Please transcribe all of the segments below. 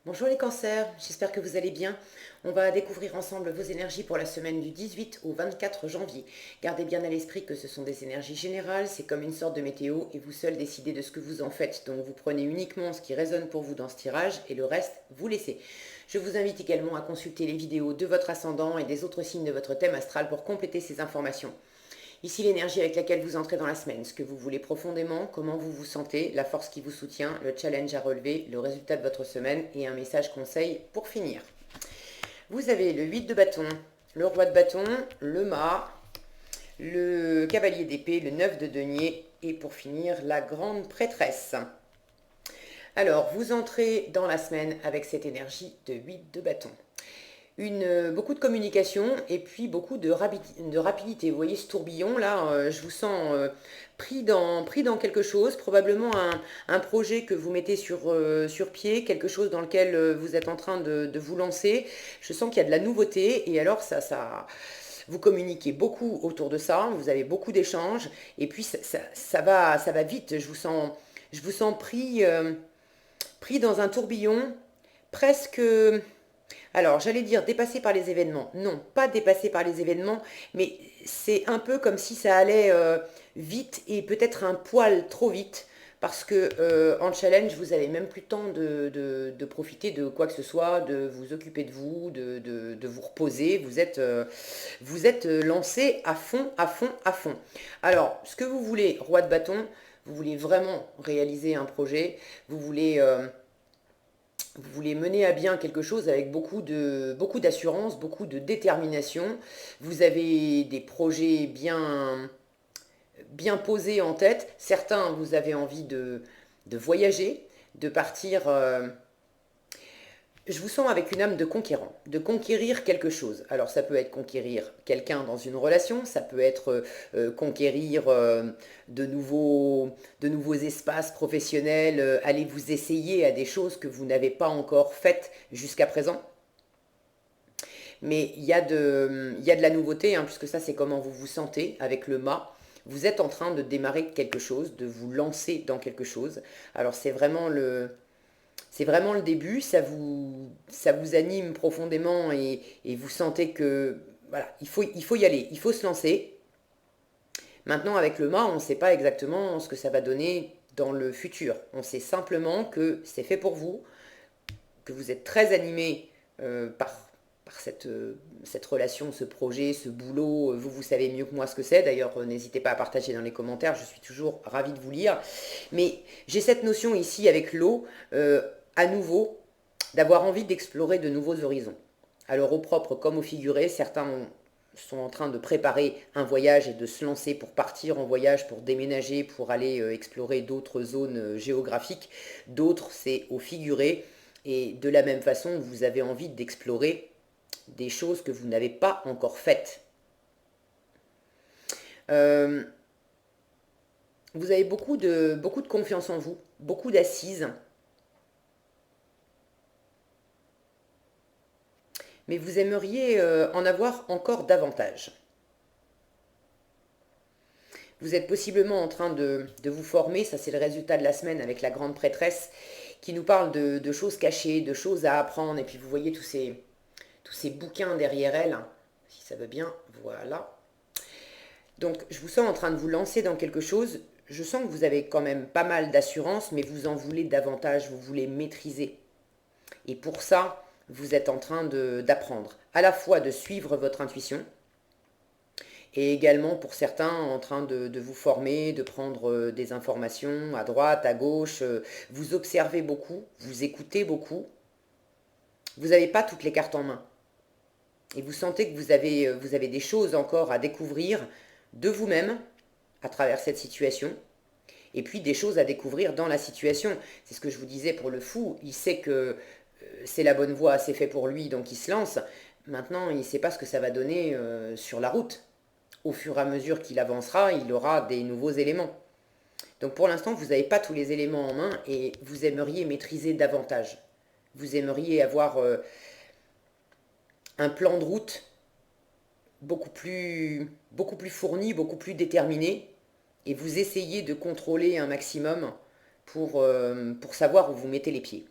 Bonjour les cancers, j'espère que vous allez bien. On va découvrir ensemble vos énergies pour la semaine du 18 au 24 janvier. Gardez bien à l'esprit que ce sont des énergies générales, c'est comme une sorte de météo et vous seul décidez de ce que vous en faites. Donc vous prenez uniquement ce qui résonne pour vous dans ce tirage et le reste, vous laissez. Je vous invite également à consulter les vidéos de votre ascendant et des autres signes de votre thème astral pour compléter ces informations. Ici l'énergie avec laquelle vous entrez dans la semaine, ce que vous voulez profondément, comment vous vous sentez, la force qui vous soutient, le challenge à relever, le résultat de votre semaine et un message conseil pour finir. Vous avez le 8 de bâton, le roi de bâton, le mât, le cavalier d'épée, le 9 de denier et pour finir la grande prêtresse. Alors, vous entrez dans la semaine avec cette énergie de 8 de bâton. Beaucoup de communication et puis beaucoup de rapidité. Vous voyez ce tourbillon là, je vous sens pris dans quelque chose, probablement un projet que vous mettez sur pied, quelque chose dans lequel vous êtes en train de vous lancer. Je sens qu'il y a de la nouveauté et alors vous communiquez beaucoup autour de ça, vous avez beaucoup d'échanges et puis ça va vite. Je vous sens pris dans un tourbillon presque. Alors, j'allais dire dépassé par les événements. Non, pas dépassé par les événements, mais c'est un peu comme si ça allait vite et peut-être un poil trop vite. Parce que en challenge, vous avez même plus le temps de profiter de quoi que ce soit, de vous occuper de vous, de vous reposer. Vous êtes lancé à fond, à fond, à fond. Alors, ce que vous voulez, roi de bâton, vous voulez vraiment réaliser un projet, vous voulez mener à bien quelque chose avec beaucoup d'assurance, beaucoup de détermination. Vous avez des projets bien posés en tête. Certains, vous avez envie de voyager, de partir. Je vous sens avec une âme de conquérant, de conquérir quelque chose. Alors ça peut être conquérir quelqu'un dans une relation, ça peut être conquérir de nouveaux espaces professionnels, aller vous essayer à des choses que vous n'avez pas encore faites jusqu'à présent. Mais il y a de la nouveauté, hein, puisque ça c'est comment vous vous sentez avec le mât. Vous êtes en train de démarrer quelque chose, de vous lancer dans quelque chose. Alors c'est vraiment le début, ça vous anime profondément et vous sentez que voilà, il faut y aller, il faut se lancer. Maintenant, avec le mât, on ne sait pas exactement ce que ça va donner dans le futur. On sait simplement que c'est fait pour vous, que vous êtes très animé par cette relation, ce projet, ce boulot. Vous savez mieux que moi ce que c'est. D'ailleurs, n'hésitez pas à partager dans les commentaires. Je suis toujours ravie de vous lire. Mais j'ai cette notion ici avec l'eau, à nouveau, d'avoir envie d'explorer de nouveaux horizons. Alors au propre comme au figuré, sont en train de préparer un voyage et de se lancer pour partir en voyage, pour déménager, pour aller explorer d'autres zones géographiques. D'autres, c'est au figuré. Et de la même façon, vous avez envie d'explorer des choses que vous n'avez pas encore faites. Euh, vous avez beaucoup de confiance en vous, beaucoup d'assises, mais vous aimeriez en avoir encore davantage. Vous êtes possiblement en train de vous former, ça c'est le résultat de la semaine avec la grande prêtresse qui nous parle de choses cachées, de choses à apprendre, et puis vous voyez tous ces bouquins derrière elle, si ça veut bien, voilà. Donc je vous sens en train de vous lancer dans quelque chose, je sens que vous avez quand même pas mal d'assurance, mais vous en voulez davantage, vous voulez maîtriser. Et pour ça, vous êtes en train d'apprendre à la fois de suivre votre intuition, et également pour certains en train de vous former, de prendre des informations à droite, à gauche. Vous observez beaucoup, vous écoutez beaucoup. Vous n'avez pas toutes les cartes en main. Et vous sentez que vous avez des choses encore à découvrir de vous-même à travers cette situation. Et puis des choses à découvrir dans la situation. C'est ce que je vous disais pour le fou. Il sait que c'est la bonne voie, c'est fait pour lui, donc il se lance. Maintenant, il ne sait pas ce que ça va donner sur la route. Au fur et à mesure qu'il avancera, il aura des nouveaux éléments. Donc pour l'instant, vous n'avez pas tous les éléments en main et vous aimeriez maîtriser davantage. Vous aimeriez avoir un plan de route beaucoup plus fourni, beaucoup plus déterminé et vous essayez de contrôler un maximum pour savoir où vous mettez les pieds.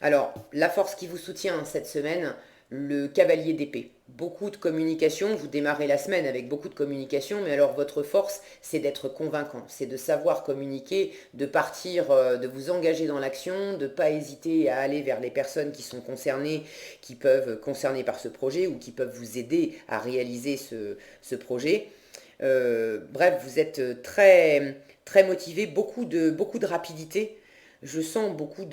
Alors, la force qui vous soutient cette semaine, le cavalier d'épée. Beaucoup de communication, vous démarrez la semaine avec beaucoup de communication, mais alors votre force, c'est d'être convaincant, c'est de savoir communiquer, de partir, de vous engager dans l'action, de ne pas hésiter à aller vers les personnes qui sont concernées, qui peuvent concerner par ce projet ou qui peuvent vous aider à réaliser ce projet. Bref, vous êtes très, très motivé, beaucoup de rapidité. Je sens beaucoup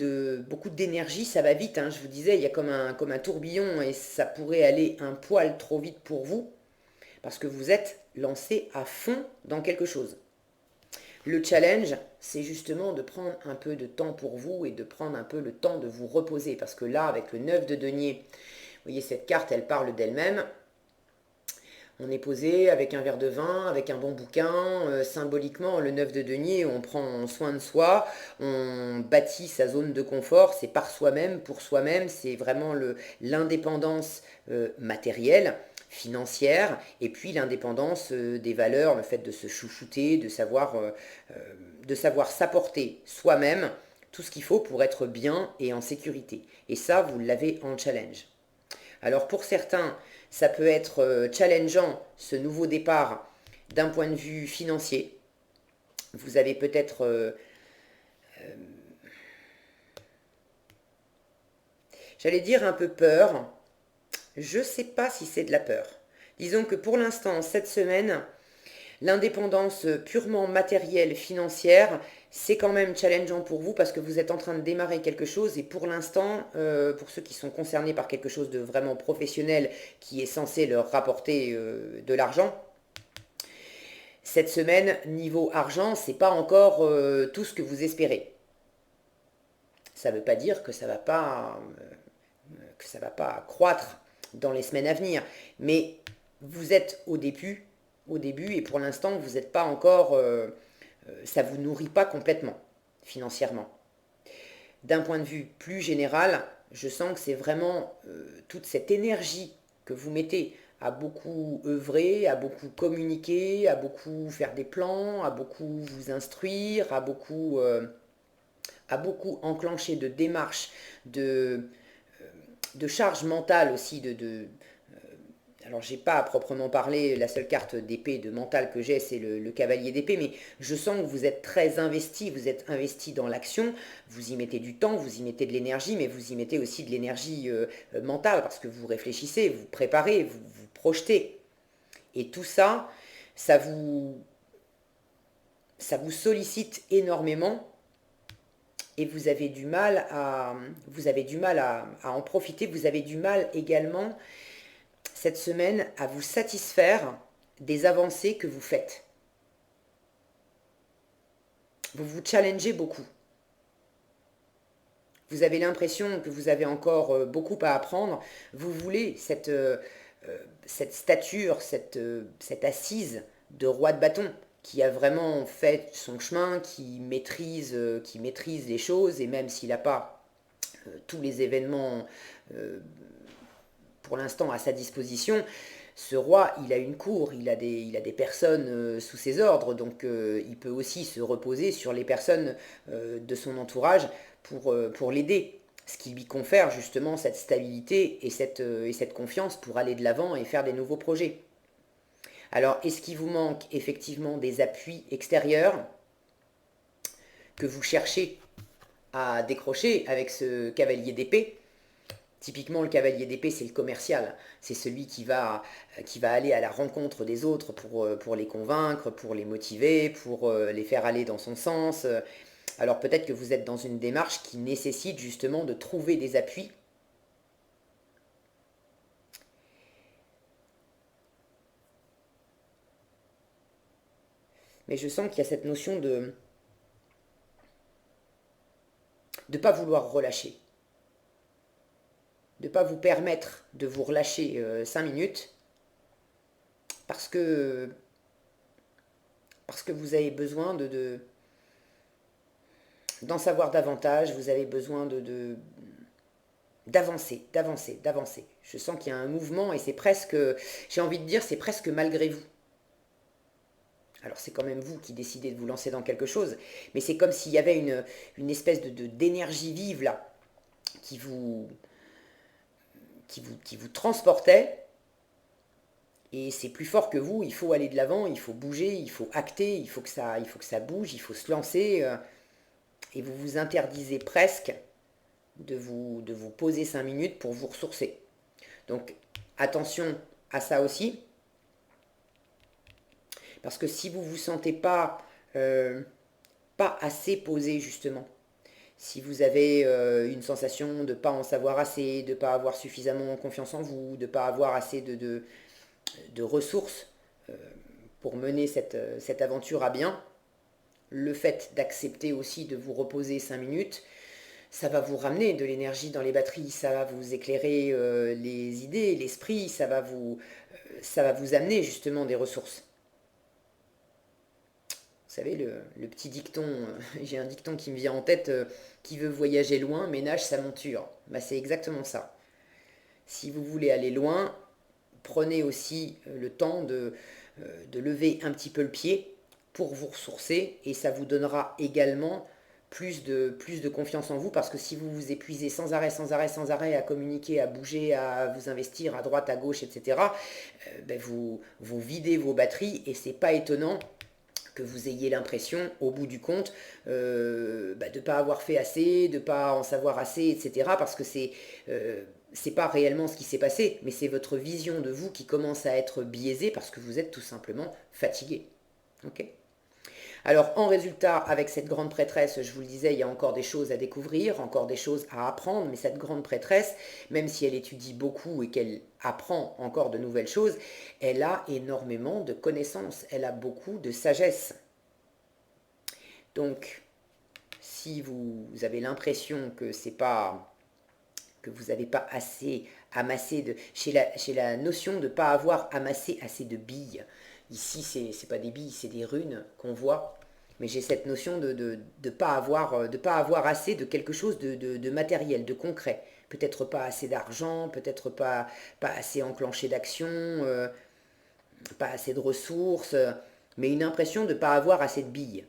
d'énergie, ça va vite, hein. Je vous disais, il y a comme un tourbillon et ça pourrait aller un poil trop vite pour vous parce que vous êtes lancé à fond dans quelque chose. Le challenge, c'est justement de prendre un peu de temps pour vous et de prendre un peu le temps de vous reposer parce que là, avec le 9 de denier, vous voyez cette carte, elle parle d'elle-même. On est posé avec un verre de vin, avec un bon bouquin, symboliquement, le 9 de denier, on prend soin de soi, on bâtit sa zone de confort, c'est par soi-même, pour soi-même, c'est vraiment l'indépendance matérielle, financière, et puis l'indépendance des valeurs, le fait de se chouchouter, de savoir s'apporter soi-même tout ce qu'il faut pour être bien et en sécurité. Et ça, vous l'avez en challenge. Alors pour certains, ça peut être challengeant ce nouveau départ d'un point de vue financier. Vous avez peut-être j'allais dire un peu peur. Je ne sais pas si c'est de la peur. Disons que pour l'instant, cette semaine, l'indépendance purement matérielle, financière, c'est quand même challengeant pour vous parce que vous êtes en train de démarrer quelque chose et pour l'instant, pour ceux qui sont concernés par quelque chose de vraiment professionnel qui est censé leur rapporter de l'argent, cette semaine, niveau argent, c'est pas encore tout ce que vous espérez. Ça ne veut pas dire que ça va pas croître dans les semaines à venir, mais vous êtes au début et pour l'instant, vous n'êtes pas encore, ça vous nourrit pas complètement financièrement. D'un point de vue plus général, je sens que c'est vraiment toute cette énergie que vous mettez à beaucoup œuvrer, à beaucoup communiquer, à beaucoup faire des plans, à beaucoup vous instruire, à beaucoup enclencher de démarches, de charge mentale aussi, alors j'ai pas à proprement parler, la seule carte d'épée de mental que j'ai c'est le cavalier d'épée, mais je sens que vous êtes très investi, vous êtes investi dans l'action, vous y mettez du temps, vous y mettez de l'énergie, mais vous y mettez aussi de l'énergie mentale, parce que vous réfléchissez, vous préparez, vous projetez. Et tout ça, ça vous, ça vous sollicite énormément et vous avez du mal à en profiter, vous avez du mal également cette semaine à vous satisfaire des avancées que vous faites. Vous vous challengez beaucoup. Vous avez l'impression que vous avez encore beaucoup à apprendre. Vous voulez cette stature, cette assise de roi de bâton qui a vraiment fait son chemin, qui maîtrise les choses, et même s'il n'a pas tous les événements pour l'instant à sa disposition, ce roi, il a une cour, il a des personnes sous ses ordres, donc il peut aussi se reposer sur les personnes de son entourage pour l'aider. Ce qui lui confère justement cette stabilité et cette confiance pour aller de l'avant et faire des nouveaux projets. Alors, est-ce qu'il vous manque effectivement des appuis extérieurs que vous cherchez à décrocher avec ce cavalier d'épée? Typiquement, le cavalier d'épée, c'est le commercial. C'est celui qui va aller à la rencontre des autres pour les convaincre, pour les motiver, pour les faire aller dans son sens. Alors peut-être que vous êtes dans une démarche qui nécessite justement de trouver des appuis. Mais je sens qu'il y a cette notion de ne pas vouloir relâcher. De ne pas vous permettre de vous relâcher 5 minutes parce que, parce que vous avez besoin d'en savoir davantage, vous avez besoin d'avancer, d'avancer, d'avancer. Je sens qu'il y a un mouvement et c'est presque, j'ai envie de dire, c'est presque malgré vous. Alors c'est quand même vous qui décidez de vous lancer dans quelque chose, mais c'est comme s'il y avait une espèce d'énergie vive là, qui vous, qui vous transportait. Et c'est plus fort que vous, il faut aller de l'avant, il faut bouger, il faut acter, il faut que ça bouge, il faut se lancer. Et vous vous interdisez presque de vous poser 5 minutes pour vous ressourcer. Donc attention à ça aussi, parce que si vous ne vous sentez pas assez posé justement, si vous avez une sensation de ne pas en savoir assez, de ne pas avoir suffisamment confiance en vous, de ne pas avoir assez de ressources pour mener cette aventure à bien, le fait d'accepter aussi de vous reposer 5 minutes, ça va vous ramener de l'énergie dans les batteries, ça va vous éclairer les idées, l'esprit, ça va vous amener justement des ressources. Vous savez, le petit dicton, j'ai un dicton qui me vient en tête, qui veut voyager loin, ménage sa monture. Bah, c'est exactement ça. Si vous voulez aller loin, prenez aussi le temps de lever un petit peu le pied pour vous ressourcer et ça vous donnera également plus de confiance en vous parce que si vous vous épuisez sans arrêt, sans arrêt, sans arrêt à communiquer, à bouger, à vous investir à droite, à gauche, etc., ben vous videz vos batteries et c'est pas étonnant que vous ayez l'impression, au bout du compte, de ne pas avoir fait assez, de ne pas en savoir assez, etc. Parce que c'est pas réellement ce qui s'est passé, mais c'est votre vision de vous qui commence à être biaisée parce que vous êtes tout simplement fatigué. Ok ? Alors en résultat, avec cette grande prêtresse, je vous le disais, il y a encore des choses à découvrir, encore des choses à apprendre, mais cette grande prêtresse, même si elle étudie beaucoup et qu'elle apprend encore de nouvelles choses, elle a énormément de connaissances, elle a beaucoup de sagesse. Donc, si vous avez l'impression que c'est pas que vous n'avez pas assez amassé de chez la notion de ne pas avoir amassé assez de billes. Ici, c'est pas des billes, c'est des runes qu'on voit. Mais j'ai cette notion de pas avoir assez de quelque chose de matériel, de concret. Peut-être pas assez d'argent, peut-être pas assez enclenché d'action, pas assez de ressources, mais une impression de ne pas avoir assez de billes.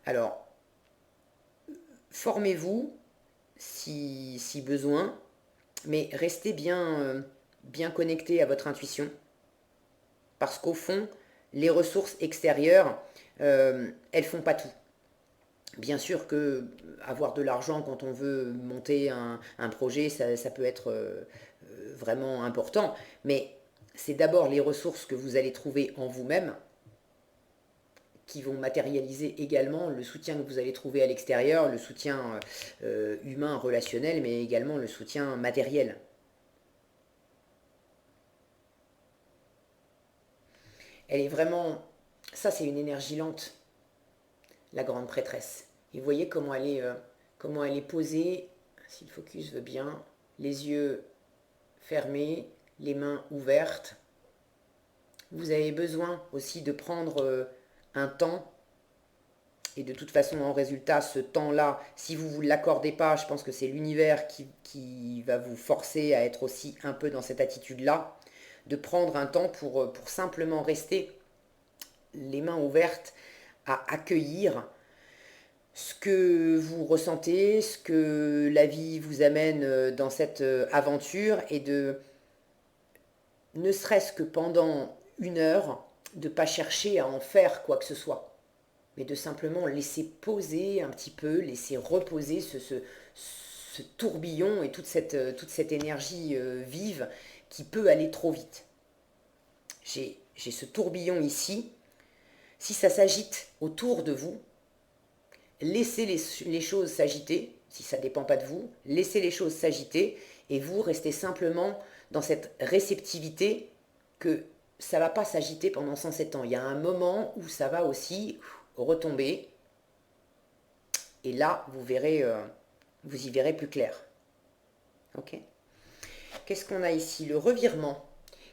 Alors, formez-vous si besoin, mais restez bien connecté à votre intuition, parce qu'au fond, les ressources extérieures, elles font pas tout. Bien sûr que avoir de l'argent quand on veut monter un projet, ça peut être vraiment important, mais c'est d'abord les ressources que vous allez trouver en vous-même qui vont matérialiser également le soutien que vous allez trouver à l'extérieur, le soutien humain, relationnel, mais également le soutien matériel. Elle est vraiment... Ça, c'est une énergie lente, la grande prêtresse. Et vous voyez comment elle est posée, si le focus veut bien, les yeux fermés, les mains ouvertes. Vous avez besoin aussi de prendre un temps. Et de toute façon, en résultat, ce temps-là, si vous ne vous l'accordez pas, je pense que c'est l'univers qui va vous forcer à être aussi un peu dans cette attitude-là, de prendre un temps pour simplement rester les mains ouvertes à accueillir ce que vous ressentez, ce que la vie vous amène dans cette aventure et de, ne serait-ce que pendant 1 heure, de ne pas chercher à en faire quoi que ce soit, mais de simplement laisser poser un petit peu, laisser reposer ce tourbillon et toute cette énergie vive qui peut aller trop vite. J'ai ce tourbillon ici. Si ça s'agite autour de vous, laissez les choses s'agiter. Si ça ne dépend pas de vous, laissez les choses s'agiter et vous restez simplement dans cette réceptivité que ça ne va pas s'agiter pendant 107 ans. Il y a un moment où ça va aussi retomber et là, vous verrez, vous y verrez plus clair. Ok ? Qu'est-ce qu'on a ici ? Le revirement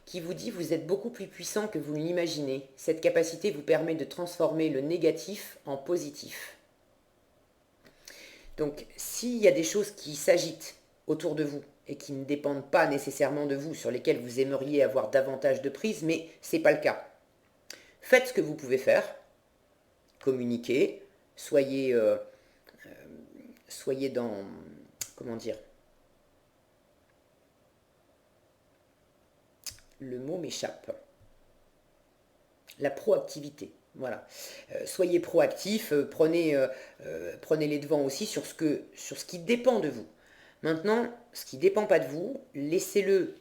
qui vous dit vous êtes beaucoup plus puissant que vous l'imaginez. Cette capacité vous permet de transformer le négatif en positif. Donc, s'il y a des choses qui s'agitent autour de vous et qui ne dépendent pas nécessairement de vous, sur lesquelles vous aimeriez avoir davantage de prise, mais ce n'est pas le cas. Faites ce que vous pouvez faire, communiquez, Soyez, soyez dans, comment dire, le mot m'échappe. La proactivité. Voilà. Soyez proactif, prenez les devants aussi sur ce qui dépend de vous. Maintenant, ce qui ne dépend pas de vous, laissez-le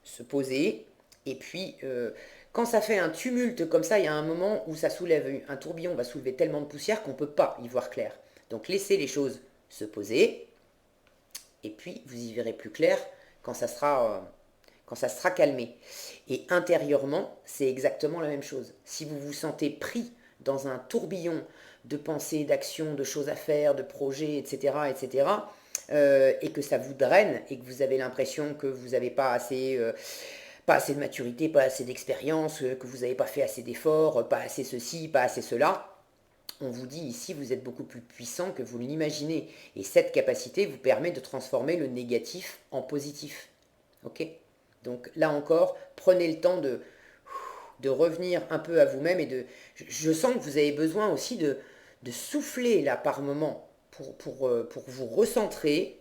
se poser. Et puis, quand ça fait un tumulte comme ça, il y a un moment où ça soulève, un tourbillon va soulever tellement de poussière qu'on ne peut pas y voir clair. Donc laissez les choses se poser. Et puis, vous y verrez plus clair quand quand ça sera calmé. Et intérieurement, c'est exactement la même chose. Si vous vous sentez pris dans un tourbillon de pensées, d'actions, de choses à faire, de projets, etc., etc., et que ça vous draine et que vous avez l'impression que vous n'avez pas assez de maturité, pas assez d'expérience, que vous n'avez pas fait assez d'efforts, pas assez ceci, pas assez cela, on vous dit ici, vous êtes beaucoup plus puissant que vous l'imaginez. Et cette capacité vous permet de transformer le négatif en positif. Ok? Donc là encore, prenez le temps de revenir un peu à vous-même et je sens que vous avez besoin aussi de souffler là par moment pour vous recentrer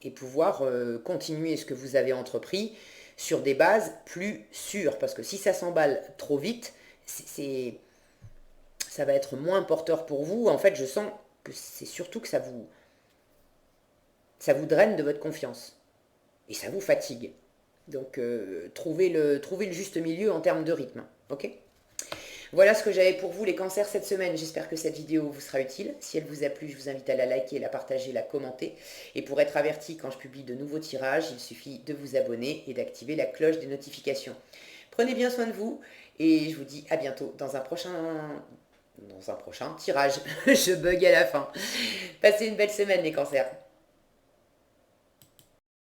et pouvoir continuer ce que vous avez entrepris sur des bases plus sûres. Parce que si ça s'emballe trop vite, ça va être moins porteur pour vous. En fait, je sens que c'est surtout que ça vous draine de votre confiance. Et ça vous fatigue. Donc, trouvez le juste milieu en termes de rythme. Ok? Voilà ce que j'avais pour vous les cancers cette semaine. J'espère que cette vidéo vous sera utile. Si elle vous a plu, je vous invite à la liker, la partager, la commenter. Et pour être averti quand je publie de nouveaux tirages, il suffit de vous abonner et d'activer la cloche des notifications. Prenez bien soin de vous et je vous dis à bientôt dans un prochain tirage. Je bug à la fin. Passez une belle semaine les cancers.